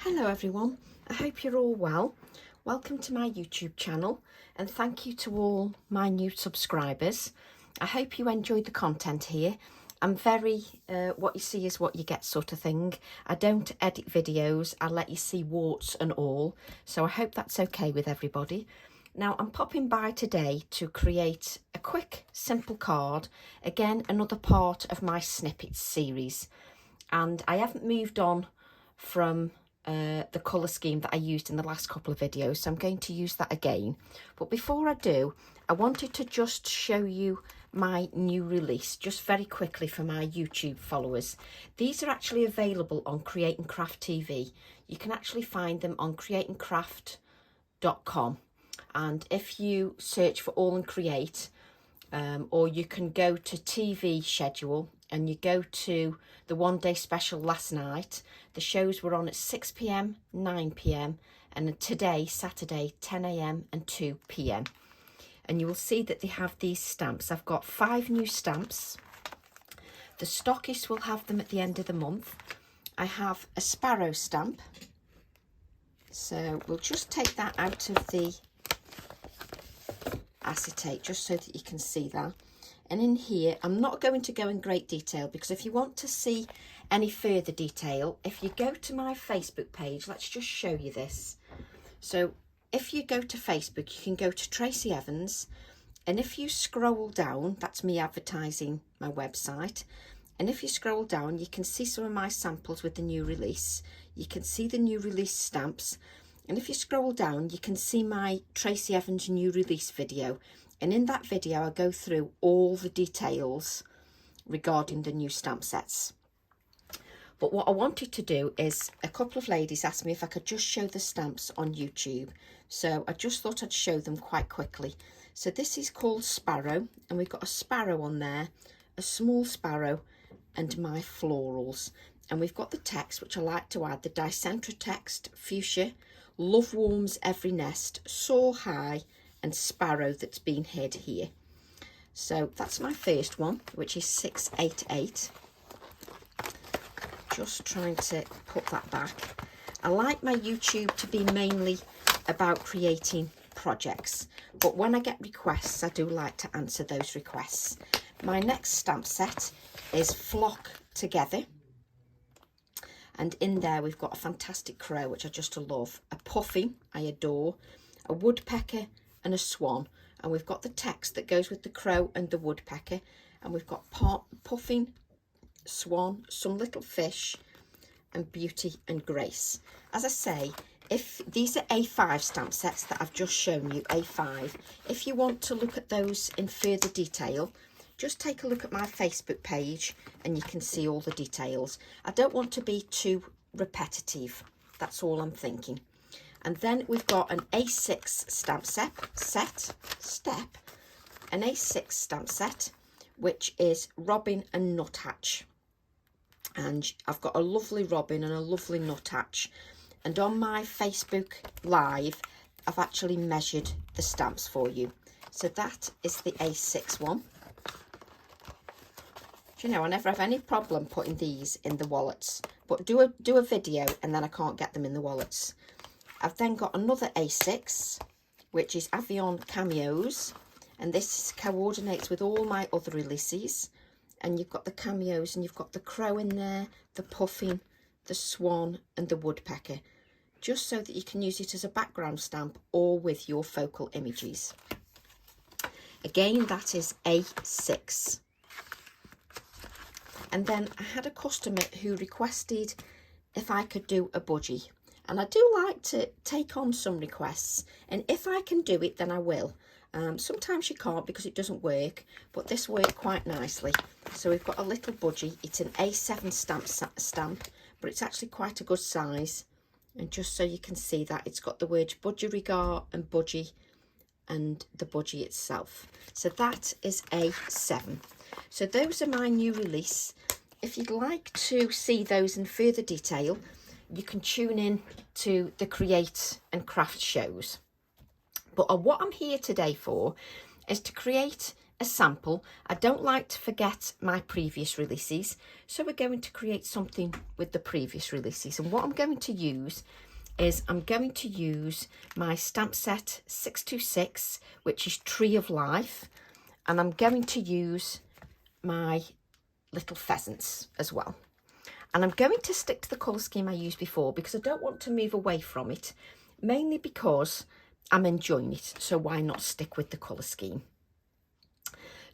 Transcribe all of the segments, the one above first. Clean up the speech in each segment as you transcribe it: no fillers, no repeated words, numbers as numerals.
Hello everyone, I hope you're all well. Welcome to my YouTube channel and thank you to all my new subscribers. I hope you enjoyed the content here. I'm very what you see is what you get sort of thing. I don't edit videos, I let you see warts and all, so I hope that's okay with everybody. Now I'm popping by today to create a quick simple card, again another part of my snippets series, and I haven't moved on from the colour scheme that I used in the last couple of videos, so I'm going to use that again. But before I do, I wanted to just show you my new release just very quickly for my YouTube followers. These are actually available on Create and Craft TV. You can actually find them on createandcraft.com, and if you search for All and Create, or you can go to TV schedule and you go to the one day special last night. The shows were on at 6 p.m, 9 p.m, and today, Saturday, 10 a.m. and 2 p.m. And you will see that they have these stamps. I've got 5 new stamps. The stockists will have them at the end of the month. I have a sparrow stamp. So we'll just take that out of the acetate just so that you can see that. And in here, I'm not going to go in great detail because if you want to see any further detail, if you go to my Facebook page, let's just show you this. So if you go to Facebook, you can go to Tracy Evans, and if you scroll down, that's me advertising my website. And if you scroll down, you can see some of my samples with the new release. You can see the new release stamps. And if you scroll down, you can see my Tracy Evans new release video. And in that video, I go through all the details regarding the new stamp sets. But what I wanted to do is, a couple of ladies asked me if I could just show the stamps on YouTube. So I just thought I'd show them quite quickly. So this is called Sparrow, and we've got a sparrow on there, a small sparrow, and my florals. And we've got the text, which I like to add, the Dicentra text, fuchsia, love warms every nest, soar high, and sparrow that's been hid here. So that's my first one, which is 688. Just trying to put that back. I like my YouTube to be mainly about creating projects, but when I get requests, I do like to answer those requests. My next stamp set is Flock Together. And in there we've got a fantastic crow, which I just love, a puffin, I adore, a woodpecker and a swan. And we've got the text that goes with the crow and the woodpecker. And we've got puffin, swan, some little fish, and beauty and grace. As I say, if these are A5 stamp sets that I've just shown you, A5. If you want to look at those in further detail, just take a look at my Facebook page and you can see all the details. I don't want to be too repetitive. That's all I'm thinking. And then we've got an A6 stamp step, an A6 stamp set, which is robin and nuthatch. And I've got a lovely robin and a lovely nuthatch. And on my Facebook Live, I've actually measured the stamps for you. So that is the A6 one. You know, I never have any problem putting these in the wallets, but do a video and then I can't get them in the wallets. I've then got another A6, which is Avion Cameos, and this coordinates with all my other releases. And you've got the cameos, and you've got the crow in there, the puffin, the swan, and the woodpecker, just so that you can use it as a background stamp or with your focal images. Again, that is A6. And then I had a customer who requested if I could do a budgie. And I do like to take on some requests. And if I can do it, then I will. Sometimes you can't because it doesn't work. But this worked quite nicely. So we've got a little budgie. It's an A7 stamp. But it's actually quite a good size. And just so you can see that, it's got the words budgerigar and budgie and the budgie itself. So that is A7. So those are my new release. If you'd like to see those in further detail, you can tune in to the Create and Craft shows. But what I'm here today for is to create a sample. I don't like to forget my previous releases, so we're going to create something with the previous releases. And what I'm going to use is I'm going to use my stamp set 626, which is Tree of Life, and I'm going to use my little pheasants as well. And I'm going to stick to the colour scheme I used before because I don't want to move away from it, mainly because I'm enjoying it, so why not stick with the colour scheme?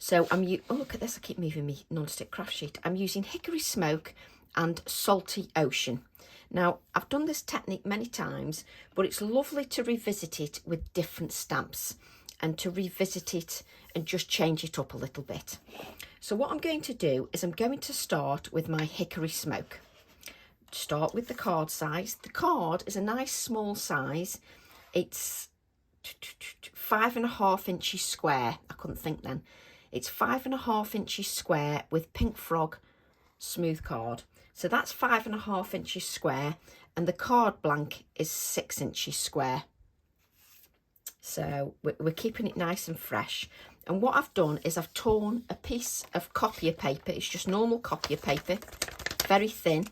So oh, look at this, I keep moving me non-stick craft sheet. I'm using Hickory Smoke and Salty Ocean. Now, I've done this technique many times, but it's lovely to revisit it with different stamps and to revisit it and just change it up a little bit. So what I'm going to do is I'm going to start with my Hickory Smoke. Start with the card size. The card is a nice small size. It's 5.5 inches square. I couldn't think then. It's 5.5 inches square with Pink Frog smooth card. So that's 5.5 inches square, and the card blank is 6 inches square. So we're keeping it nice and fresh. And what I've done is I've torn a piece of copier paper. It's just normal copier paper, very thin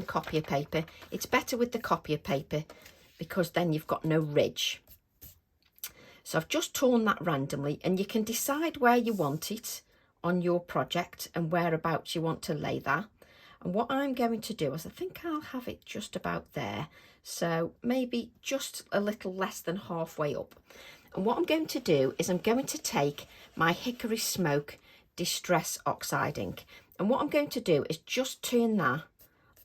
copier paper. It's better with the copier paper because then you've got no ridge. So I've just torn that randomly, and you can decide where you want it on your project and whereabouts you want to lay that. And what I'm going to do is I think I'll have it just about there. So maybe just a little less than halfway up. And what I'm going to do is I'm going to take my Hickory Smoke Distress Oxide ink. And what I'm going to do is just turn that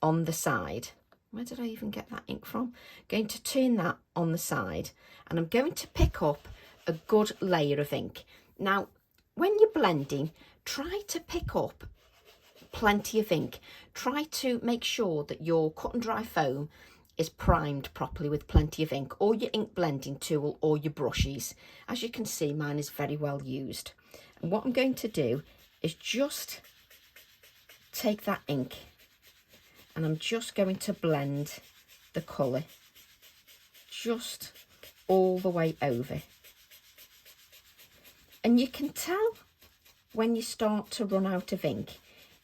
on the side. Where did I even get that ink from? I'm going to turn that on the side, and I'm going to pick up a good layer of ink. Now, when you're blending, try to pick up plenty of ink. Try to make sure that your cut and dry foam is primed properly with plenty of ink, or your ink blending tool or your brushes. As you can see, mine is very well used. And what I'm going to do is just take that ink, and I'm just going to blend the colour just all the way over. And you can tell when you start to run out of ink,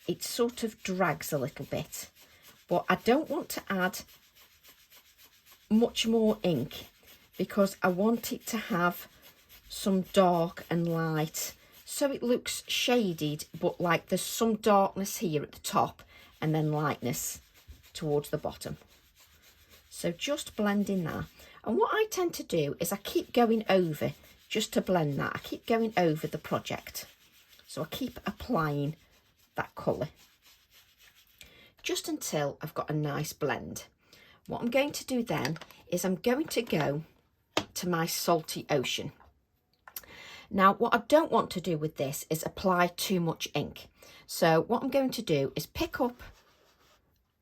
it sort of drags a little bit. But I don't want to add much more ink because I want it to have some dark and light, so it looks shaded, but like there's some darkness here at the top and then lightness towards the bottom. So just blending that. And what I tend to do is I keep going over just to blend that. I keep going over the project. So I keep applying that colour just until I've got a nice blend. What I'm going to do then is I'm going to go to my Salty Ocean. Now, what I don't want to do with this is apply too much ink. So what I'm going to do is pick up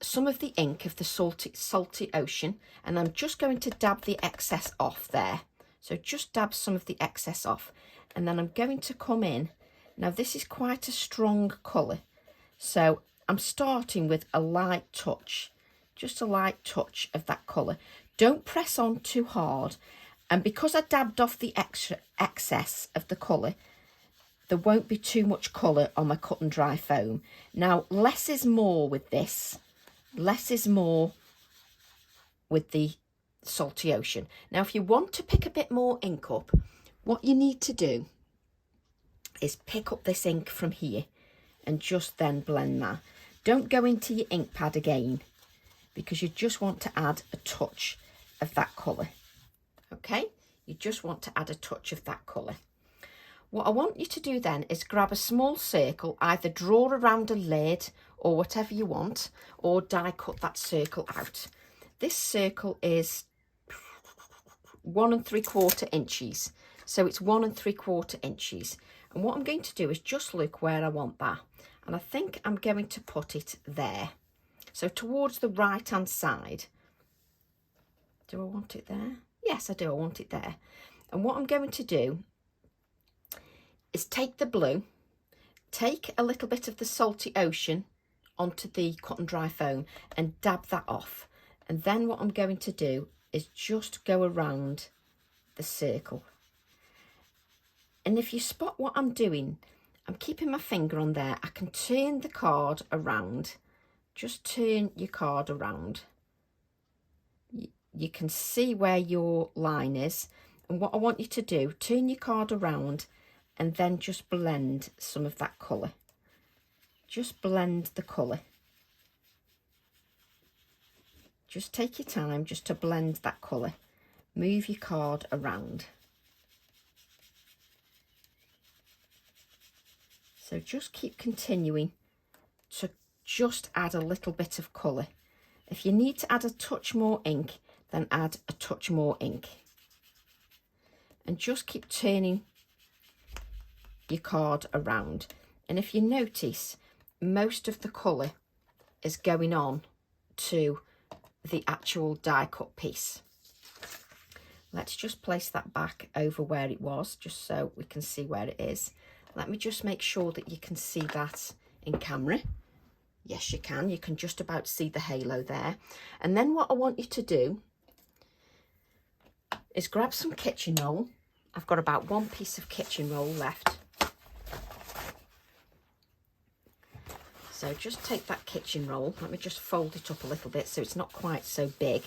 some of the ink of the Salty Ocean, and I'm just going to dab the excess off there. So just dab some of the excess off, and then I'm going to come in. Now this is quite a strong colour, so I'm starting with a light touch, just a light touch of that colour. Don't press on too hard, and because I dabbed off the excess of the colour, there won't be too much colour on my cut and dry foam. Now, less is more with this. Less is more with the Salty Ocean. Now, if you want to pick a bit more ink up, what you need to do is pick up this ink from here and just then blend that. Don't go into your ink pad again because you just want to add a touch of that colour. Okay, you just want to add a touch of that colour. What I want you to do then is grab a small circle, either draw around a lid or whatever you want, or die cut that circle out. This circle is 1 3/4 inches, so it's 1 3/4 inches. And what I'm going to do is just look where I want that, and I think I'm going to put it there, so towards the right hand side. Do I want it there? Yes, I do. I want it there. And what I'm going to do is take the blue, take a little bit of the Salty Ocean onto the cut and dry foam and dab that off. And then what I'm going to do is just go around the circle. And if you spot what I'm doing, I'm keeping my finger on there. I can turn the card around. Just turn your card around. You can see where your line is. And what I want you to do, turn your card around and then just blend some of that colour. Just blend the colour. Just take your time just to blend that colour. Move your card around. So just keep continuing to just add a little bit of colour. If you need to add a touch more ink, then add a touch more ink. And just keep turning your card around. And if you notice, most of the colour is going on to the actual die cut piece. Let's just place that back over where it was, just so we can see where it is. Let me just make sure that you can see that in camera. Yes, you can. You can just about see the halo there. And then what I want you to do is grab some kitchen roll. I've got about one piece of kitchen roll left. So just take that kitchen roll. Let me just fold it up a little bit so it's not quite so big.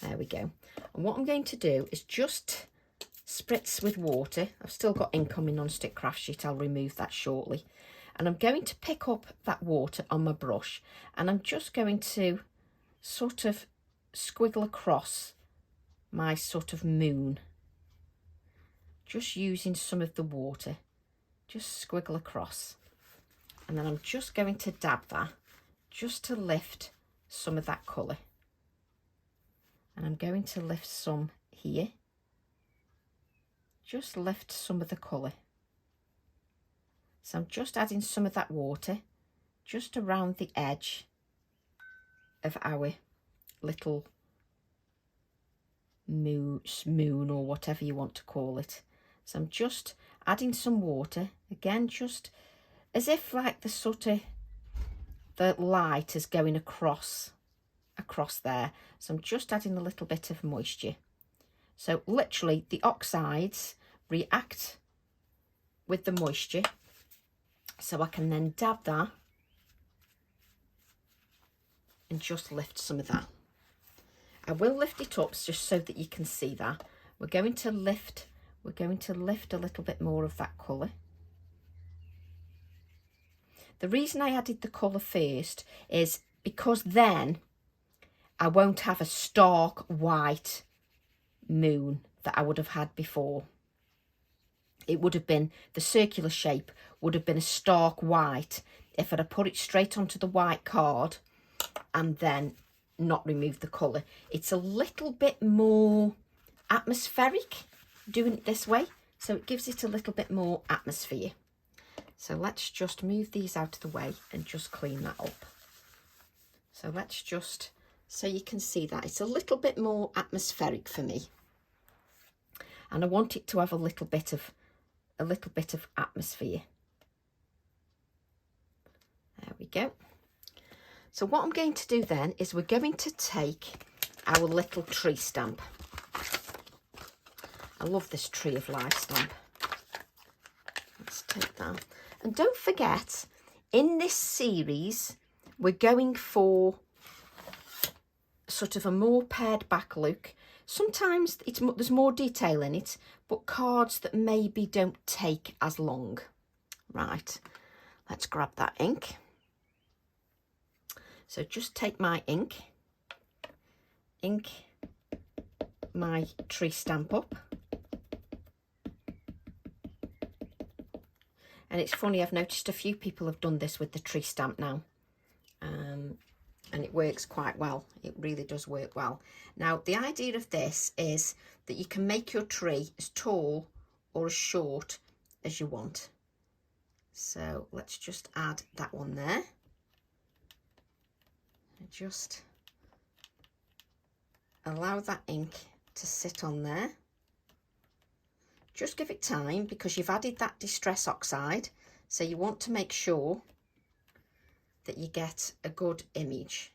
There we go. And what I'm going to do is just spritz with water. I've still got ink on my non-stick craft sheet. I'll remove that shortly. And I'm going to pick up that water on my brush and I'm just going to sort of squiggle across my sort of moon. Just using some of the water. Just squiggle across. And then I'm just going to dab that just to lift some of that colour. And I'm going to lift some here. Just lift some of the colour. So I'm just adding some of that water just around the edge of our little moon or whatever you want to call it. So I'm just adding some water, again, just as if like the sort of the light is going across there. So I'm just adding a little bit of moisture. So literally the oxides react with the moisture. So I can then dab that and just lift some of that. I will lift it up just so that you can see that. We're going to lift a little bit more of that colour. The reason I added the colour first is because then I won't have a stark white moon that I would have had before. It would have been, the circular shape would have been a stark white if I'd have put it straight onto the white card and then not removed the colour. It's a little bit more atmospheric doing it this way, so it gives it a little bit more atmosphere. So let's just move these out of the way and just clean that up. So let's just, so you can see that it's a little bit more atmospheric for me. And I want it to have a little bit of atmosphere. There we go. So what I'm going to do then is we're going to take our little tree stamp. I love this Tree of Life stamp. Let's take that. And don't forget, in this series, we're going for sort of a more pared back look. Sometimes there's more detail in it, but cards that maybe don't take as long. Right, let's grab that ink. So just take my ink my tree stamp up. And it's funny, I've noticed a few people have done this with the tree stamp now. And it works quite well. It really does work well. Now, the idea of this is that you can make your tree as tall or as short as you want. So let's just add that one there. Just allow that ink to sit on there. Just give it time because you've added that distress oxide, so you want to make sure that you get a good image.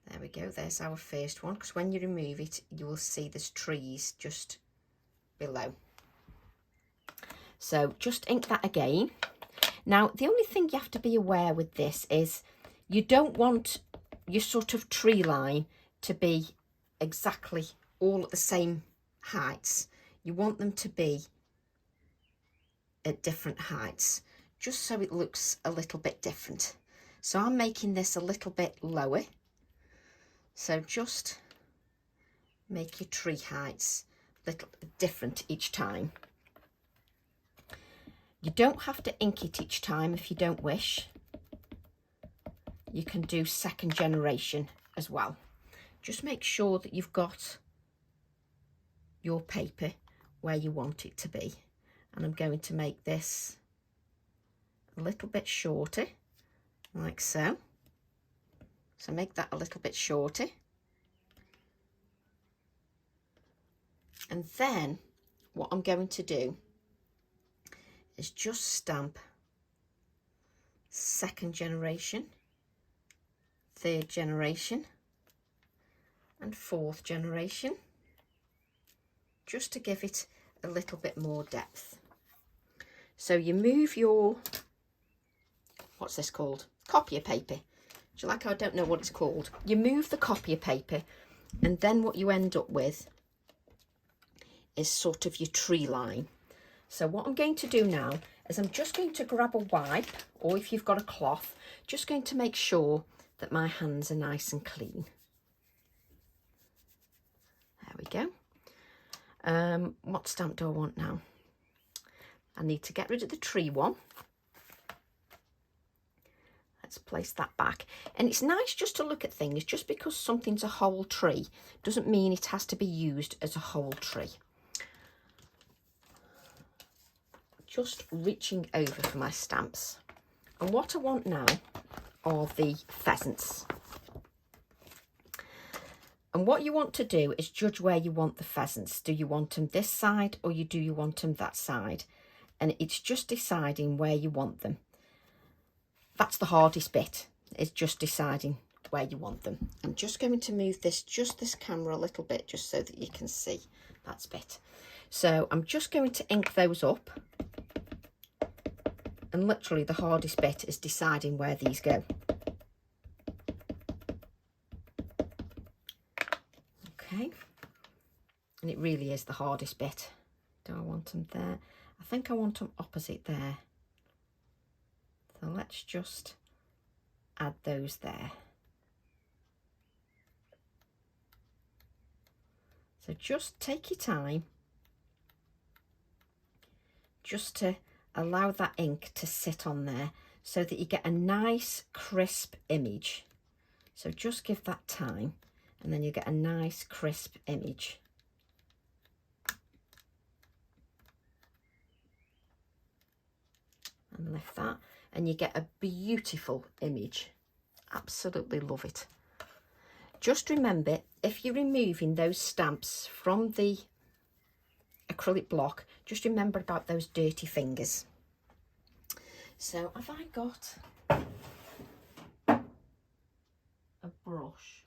There we we go, there's our first one, because when you remove it, you will see there's trees just below. So just ink that again. Now, the only thing you have to be aware with this is you don't want your sort of tree line to be exactly all at the same heights. You want them to be at different heights, just so it looks a little bit different. So I'm making this a little bit lower. So just make your tree heights a little different each time. You don't have to ink it each time if you don't wish. You can do second generation as well. Just make sure that you've got your paper where you want it to be. And I'm going to make this a little bit shorter, like so. So make that a little bit shorter. And then what I'm going to do is just stamp second generation, third generation, and fourth generation, just to give it a little bit more depth. So you move your, what's this called? Copier paper. Do you like how I don't know what it's called? You move the copier paper, and then what you end up with is sort of your tree line. So what I'm going to do now is I'm just going to grab a wipe, or if you've got a cloth, just going to make sure that my hands are nice and clean. There we go. What stamp do I want now? I need to get rid of the tree one. Let's place that back. And it's nice just to look at things. Just because something's a whole tree doesn't mean it has to be used as a whole tree. Just reaching over for my stamps. And what I want now are the pheasants. And what you want to do is judge where you want the pheasants. Do you want them this side, or do you want them that side? And it's just deciding where you want them. That's the hardest bit, is just deciding where you want them. I'm just going to move this camera a little bit, just so that you can see that bit. So I'm just going to ink those up. And literally the hardest bit is deciding where these go. Okay. And it really is the hardest bit. Do I want them there? I think I want them opposite there. So let's just add those there. So just take your time, just to allow that ink to sit on there so that you get a nice crisp image. So just give that time, and then you get a nice crisp image. And lift that, and you get a beautiful image. Absolutely love it. Just remember, if you're removing those stamps from the acrylic block, just remember about those dirty fingers. So have I got a brush?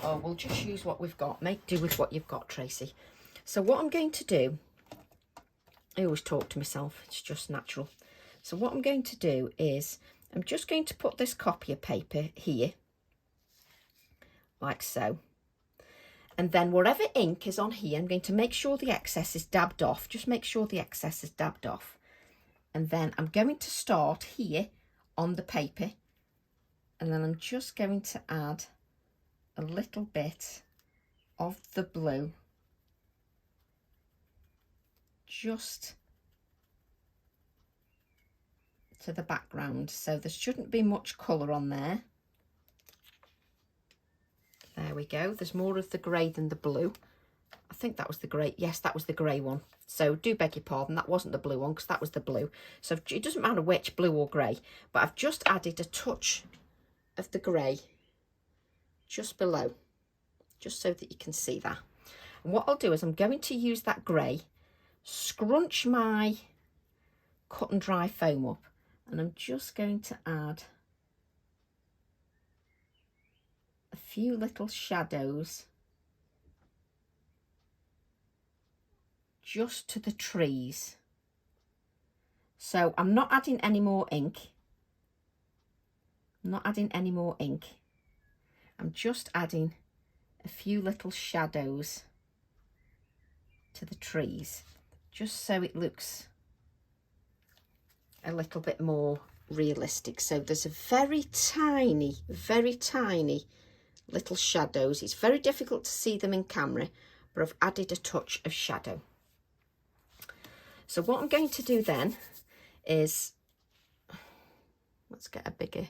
Oh, we'll just use what we've got. Make do with what you've got, Tracy. So what I'm going to do, I always talk to myself, it's just natural. So what I'm going to do is I'm just going to put this copier paper here, like so. And then whatever ink is on here, I'm going to make sure the excess is dabbed off. Just make sure the excess is dabbed off. And then I'm going to start here on the paper. And then I'm just going to add a little bit of the blue. Just to the background. So there shouldn't be much colour on there. There we go. There's more of the grey than the blue. I think that was the grey. Yes, that was the grey one. So do beg your pardon. That wasn't the blue one, because that was the blue. So it doesn't matter which, blue or grey. But I've just added a touch of the grey just below, just so that you can see that. And what I'll do is I'm going to use that grey, scrunch my cut and dry foam up, and I'm just going to add a few little shadows just to the trees. So I'm not adding any more ink. I'm not adding any more ink. I'm just adding a few little shadows to the trees, just so it looks a little bit more realistic. So there's a very tiny little shadows. It's very difficult to see them in camera, but I've added a touch of shadow. So what I'm going to do then is, let's get a bigger,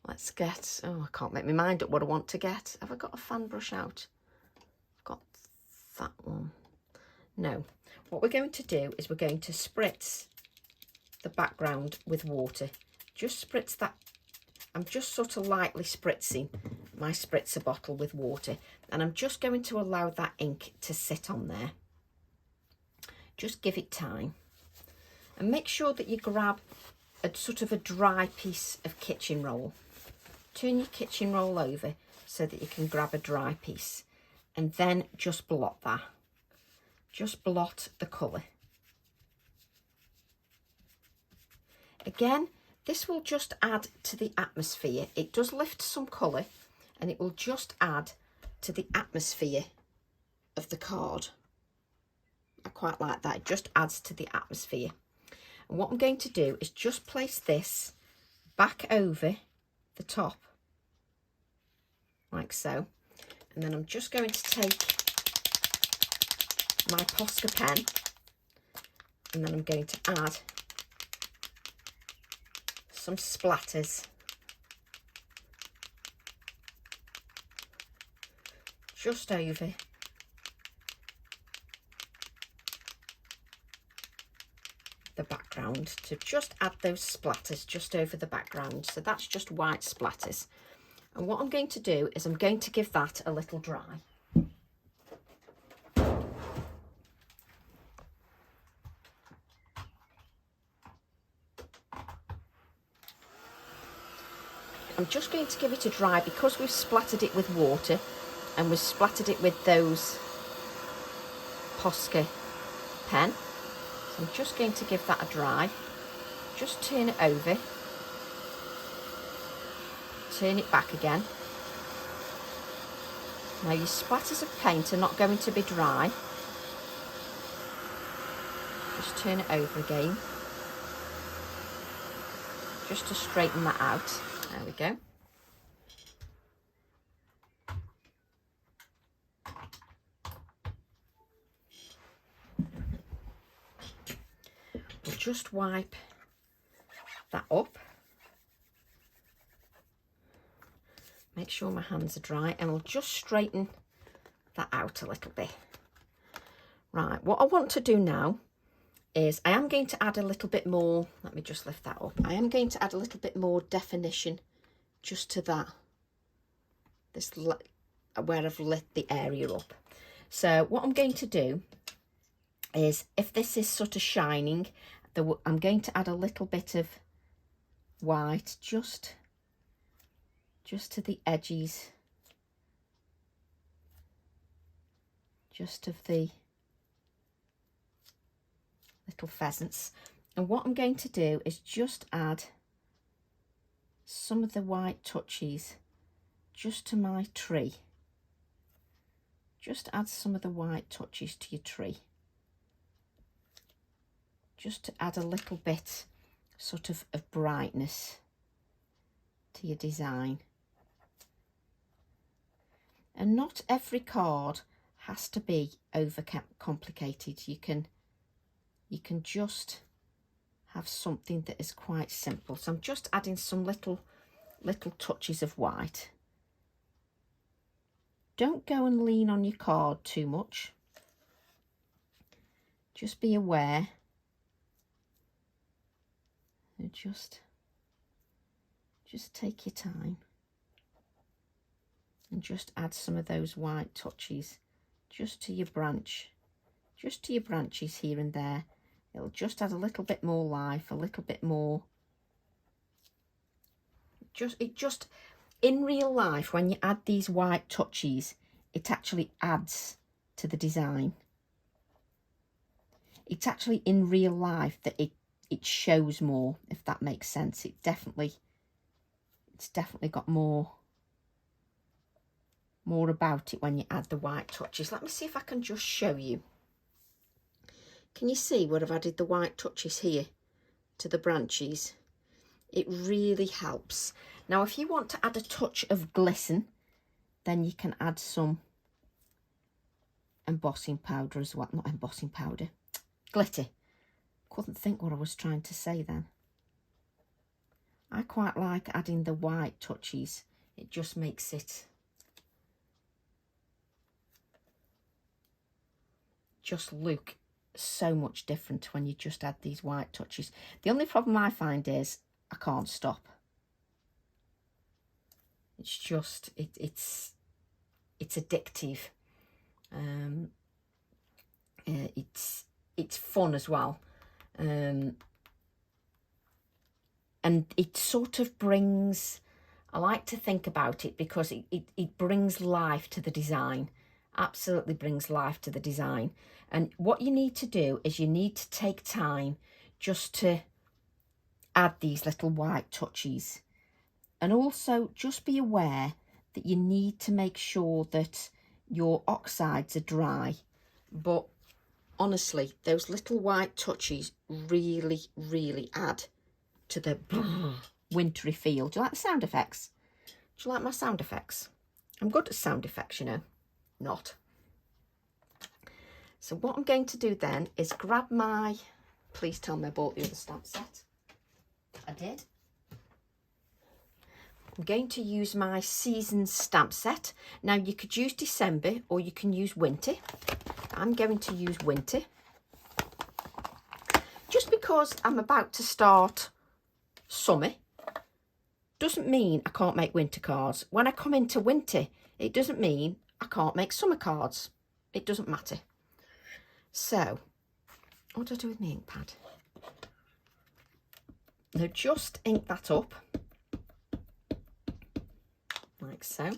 let's get, oh, I can't make my mind up what I want to get. Have I got a fan brush out? I've got that one. No. What we're going to do is we're going to spritz the background with water. Just spritz that. I'm just sort of lightly spritzing my spritzer bottle with water, and I'm just going to allow that ink to sit on there. Just give it time. And make sure that you grab a sort of a dry piece of kitchen roll. Turn your kitchen roll over so that you can grab a dry piece, and then just blot that. Just blot the colour. Again, this will just add to the atmosphere. It does lift some colour, and it will just add to the atmosphere of the card. I quite like that. It just adds to the atmosphere. And what I'm going to do is just place this back over the top, like so. And then I'm just going to take my Posca pen, and then I'm going to add some splatters just over the background, to just add those splatters just over the background. So that's just white splatters. And what I'm going to do is I'm going to give that a little dry. I'm just going to give it a dry because we've splattered it with water and we've splattered it with those Posca pen. So I'm just going to give that a dry. Just turn it over. Turn it back again. Now your splatters of paint are not going to be dry. Just turn it over again. Just to straighten that out. There we go. We'll just wipe that up. Make sure my hands are dry, and we'll just straighten that out a little bit. Right, what I want to do now is I am going to add a little bit more, let me just lift that up. I am going to add a little bit more definition just to that, where I've lit the area up. So what I'm going to do is, if this is sort of shining, I'm going to add a little bit of white just to the edges, just of the little pheasants. And what I'm going to do is just add some of the white touches just to my tree. Just add some of the white touches to your tree, just to add a little bit sort of brightness to your design. And not every card has to be over complicated. You can just have something that is quite simple. So I'm just adding some little touches of white. Don't go and lean on your card too much. Just be aware. And just take your time. And just add some of those white touches just to your branch, just to your branches here and there. It'll just add a little bit more life, a little bit more. in real life, when you add these white touches, it actually adds to the design. It's actually in real life that it shows more, if that makes sense. It's definitely got more about it when you add the white touches. Let me see if I can just show you. Can you see where I've added the white touches here to the branches? It really helps. Now, if you want to add a touch of glisten, then you can add some embossing powder as well. Not embossing powder, glitter. Couldn't think what I was trying to say then. I quite like adding the white touches. It just makes it just look so much different when you just add these white touches. The only problem I find is I can't stop. It's just it's addictive. It's fun as well, and it sort of brings, I like to think about it because it brings life to the design. Absolutely brings life to the design. And what you need to do is you need to take time just to add these little white touches, and also just be aware that you need to make sure that your oxides are dry. But honestly, those little white touches really add to the wintry feel. Do you like the sound effects? Do you like my sound effects? I'm good at sound effects, you know. Not. So what I'm going to do then is grab my, please tell me I bought the other stamp set. I did. I'm going to use my season stamp set. Now you could use December or you can use winter. I'm going to use winter. Just because I'm about to start summer doesn't mean I can't make winter cards. When I come into winter, it doesn't mean I can't make summer cards. It doesn't matter. So, what do I do with my ink pad? Now just ink that up, like so,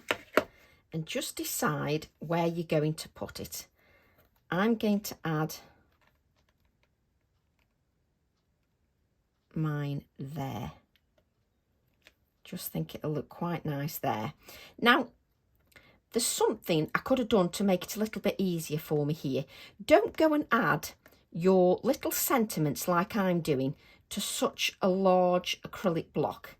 and just decide where you're going to put it. I'm going to add mine there. Just think it'll look quite nice there. Now, there's something I could have done to make it a little bit easier for me here. Don't go and add your little sentiments like I'm doing to such a large acrylic block,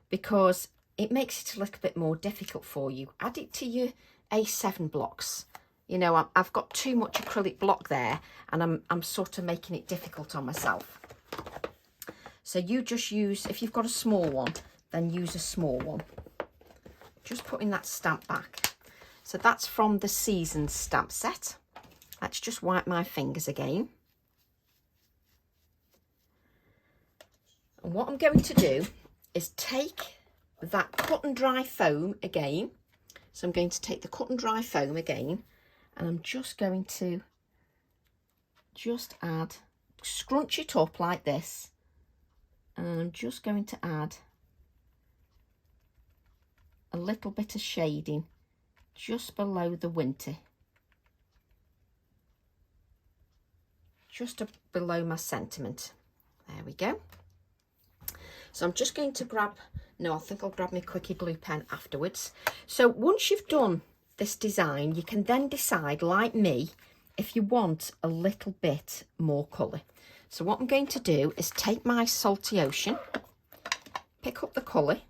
because it makes it a little bit more difficult for you. Add it to your A7 blocks. You know, I've got too much acrylic block there, and I'm sort of making it difficult on myself. So you just use, if you've got a small one, then use a small one. Just putting that stamp back. So that's from the season stamp set. Let's just wipe my fingers again. And what I'm going to do is take that cut and dry foam again. So I'm going to take the cut and dry foam again, and I'm just going to add, scrunch it up like this, and I'm just going to add a little bit of shading just below the winter, just below my sentiment. There we go. So I'm just going to grab, no, I think I'll grab my quickie glue pen afterwards. So once you've done this design, you can then decide, like me, if you want a little bit more colour. So what I'm going to do is take my Salty Ocean, pick up the colour,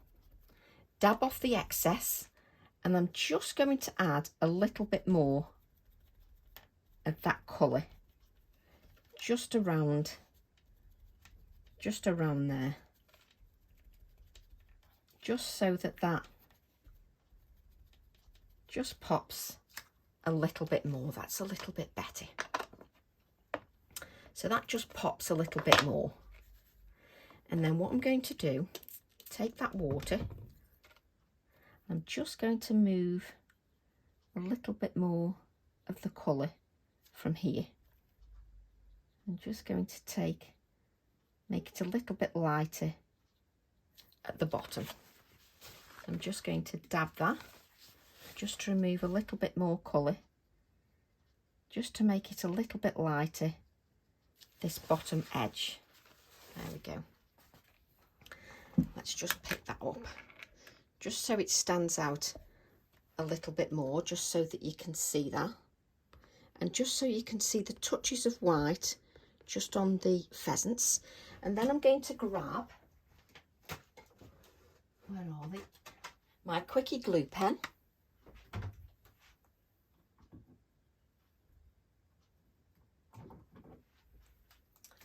dab off the excess, and I'm just going to add a little bit more of that colour just around there, just so that just pops a little bit more. That's a little bit better. So that just pops a little bit more. And then what I'm going to do, take that water, I'm just going to move a little bit more of the colour from here. I'm just going to make it a little bit lighter at the bottom. I'm just going to dab that, just to remove a little bit more colour, just to make it a little bit lighter, this bottom edge. There we go. Let's just pick that up, just so it stands out a little bit more, just so that you can see that. And just so you can see the touches of white just on the pheasants. And then I'm going to grab, where are they? My quickie glue pen.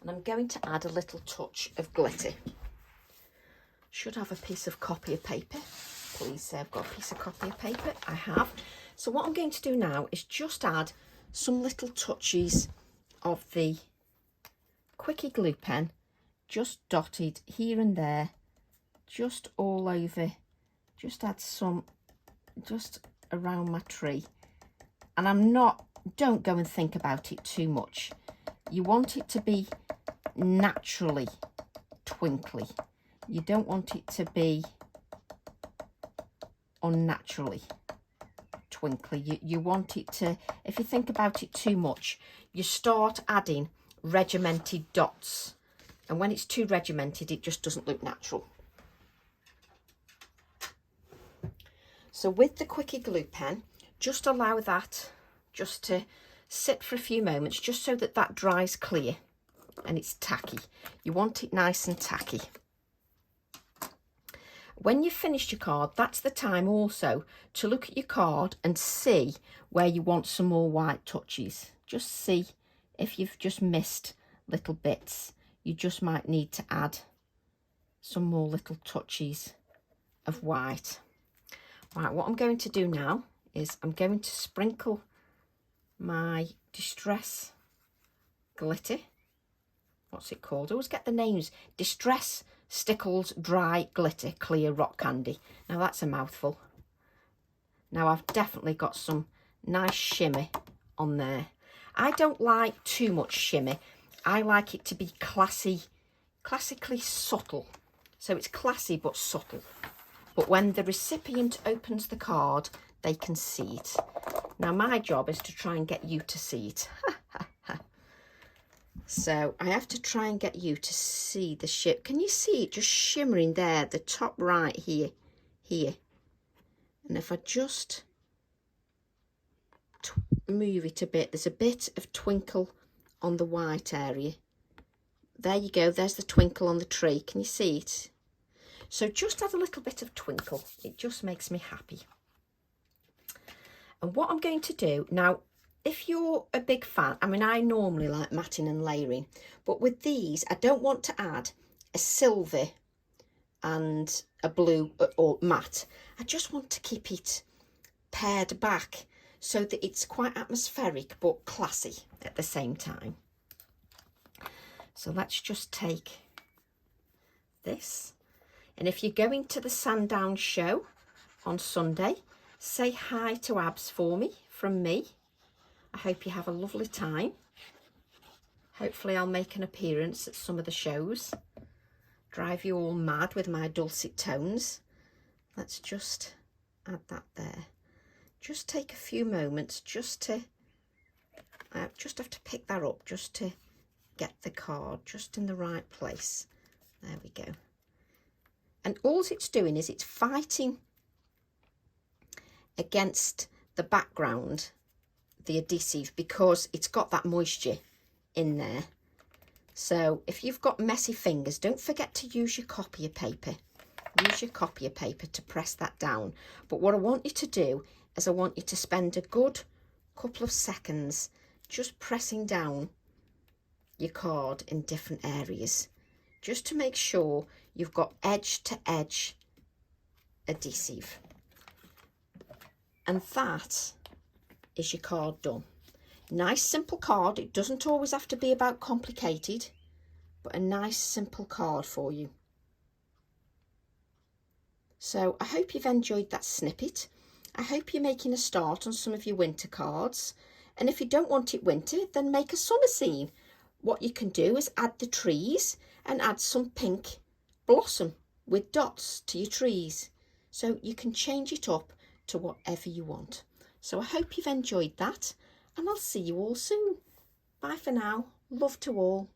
And I'm going to add a little touch of glitter. Should have a piece of copy of paper. Please say I've got a piece of copy of paper. I have. So what I'm going to do now is just add some little touches of the quickie glue pen, just dotted here and there, just all over. Just add some just around my tree. And don't go and think about it too much. You want it to be naturally twinkly. You don't want it to be unnaturally twinkly. You want it to, if you think about it too much, you start adding regimented dots. And when it's too regimented, it just doesn't look natural. So with the quickie glue pen, just allow that just to sit for a few moments, just so that that dries clear and it's tacky. You want it nice and tacky. When you've finished your card, that's the time also to look at your card and see where you want some more white touches. Just see if you've just missed little bits. You just might need to add some more little touches of white. Right, what I'm going to do now is I'm going to sprinkle my Distress glitter. What's it called? I always get the names. Distress Stickles Dry Glitter Clear Rock Candy. Now that's a mouthful. Now I've definitely got some nice shimmer on there. I don't like too much shimmer. I like it to be classically subtle. So it's classy but subtle. But when the recipient opens the card, they can see it. Now my job is to try and get you to see it. So I have to try and get you to see the ship. Can you see it just shimmering there, the top right here? And if I just move it a bit, there's a bit of twinkle on the white area. There you go, there's the twinkle on the tree. Can you see it? So just add a little bit of twinkle. It just makes me happy. And what I'm going to do now, if you're a big fan, I mean, I normally like matting and layering, but with these, I don't want to add a silver and a blue or matte. I just want to keep it pared back so that it's quite atmospheric but classy at the same time. So let's just take this. And if you're going to the Sandown show on Sunday, say hi to Abs for me, from me. I hope you have a lovely time. Hopefully I'll make an appearance at some of the shows. Drive you all mad with my dulcet tones. Let's just add that there. Just take a few moments just to, I just have to pick that up just to get the card just in the right place. There we go. And all it's doing is it's fighting against the background, the adhesive, because it's got that moisture in there. So if you've got messy fingers, don't forget to use your copier paper. Use your copier paper to press that down. But what I want you to do is I want you to spend a good couple of seconds just pressing down your card in different areas, just to make sure you've got edge to edge adhesive. And that is your card done. Nice simple card. It doesn't always have to be about complicated, but a nice simple card for you. So I hope you've enjoyed that snippet. I hope you're making a start on some of your winter cards. And if you don't want it winter, then make a summer scene. What you can do is add the trees and add some pink blossom with dots to your trees. so you can change it up to whatever you want. So I hope you've enjoyed that, and I'll see you all soon. Bye for now. Love to all.